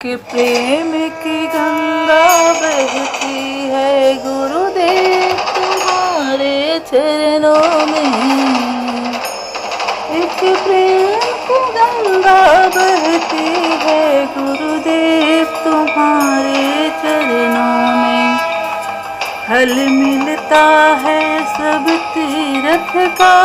प्रेम की गंगा बहती है गुरुदेव तुम्हारे चरणों में। एक प्रेम की गंगा बहती है गुरुदेव तुम्हारे चरणों में। फल मिलता है सब तीर्थ का,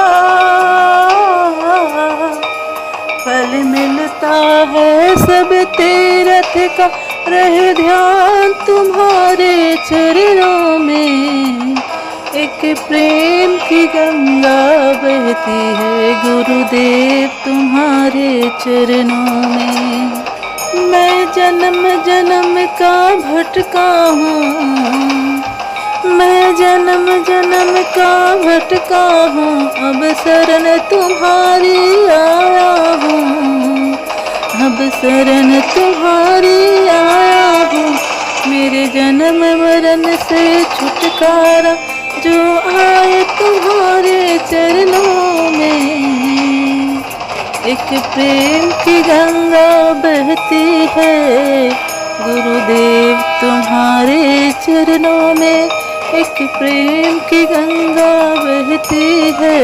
फल मिलता है सब तीर्थ का, रहे ध्यान तुम्हारे चरणों में। एक प्रेम की गंगा बहती है गुरुदेव तुम्हारे चरणों में। मैं जन्म जन्म का भटका हूँ, मैं जन्म जन्म का भटका हूँ, अब शरण तुम्हारी आया हूँ, अब शरण तुम्हारी आया हूँ। मेरे जन्म मरण से छुटकारा जो आए तुम्हारे चरणों में। एक प्रेम की गंगा बहती है गुरुदेव तुम्हारे चरणों में। एक प्रेम की गंगा बहती है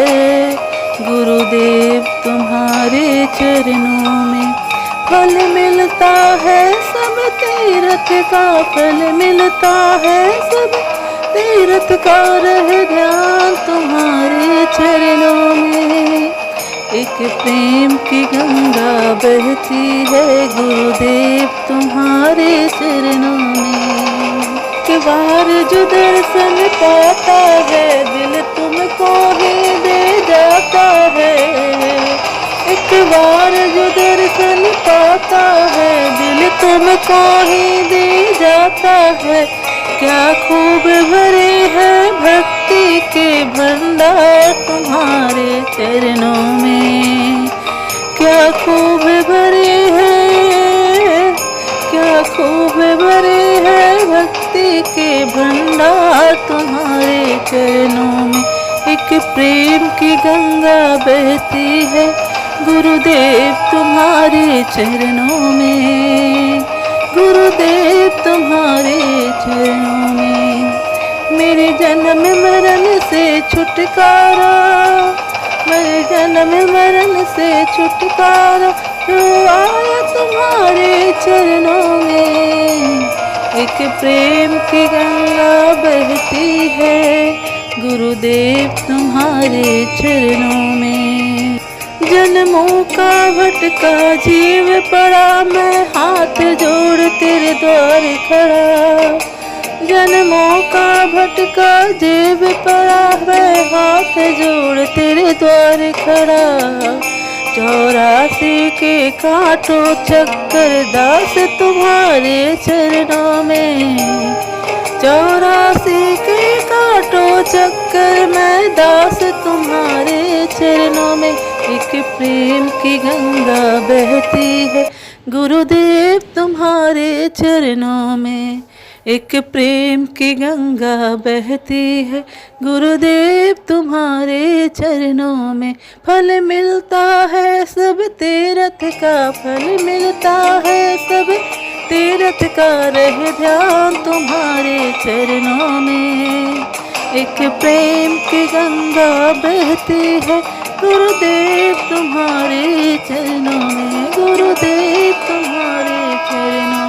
गुरुदेव तुम्हारे चरणों में। फल मिलता है सब तीर्थ का, फल मिलता है सब तीर्थ का, रहे ध्यान तुम्हारे चरणों में। एक प्रेम की गंगा बहती है गुरुदेव तुम्हारे चरणों में। एक बार जो दर्शन पाता है दिल तुमको ही दे जाता है। एक बार जो दर्शन पाता है दिल तुमको ही दे जाता है। क्या खूब भरे हैं भक्ति के भंडार तुम्हारे चरणों में। क्या खूब भरे हैं, क्या खूब भरे हैं भक्ति के भंडार तुम्हारे चरणों में। एक प्रेम की गंगा बहती है गुरुदेव तुम्हारे चरणों में, गुरुदेव तुम्हारे चरणों में। मेरे जन्म मरण से छुटकारा, मेरे जन्म मरण से छुटकारा जो आया तुम्हारे चरणों में। एक प्रेम की गंगा बहती है गुरुदेव तुम्हारे चरणों में। जन्मों का भटका जीव पड़ा, मैं हाथ जोड़ तेरे द्वार खड़ा। जन्मों का भटका जीव पड़ा, मैं हाथ जोड़ तेरे द्वार खड़ा। 84 के कांटों चक्कर दास तुम्हारे चरणों में। 84 के कांटों चक्कर मैं दास तुम्हारे चरणों में। एक प्रेम की गंगा बहती है गुरुदेव तुम्हारे चरणों में। एक प्रेम की गंगा बहती है गुरुदेव तुम्हारे चरणों में। फल मिलता है सब तीर्थ का, फल मिलता है सब तीर्थ का, रहे ध्यान तुम्हारे चरणों में। एक प्रेम की गंगा बहती है गुरुदेव तुम्हारे चरणों में, गुरुदेव तुम्हारे चरणों में।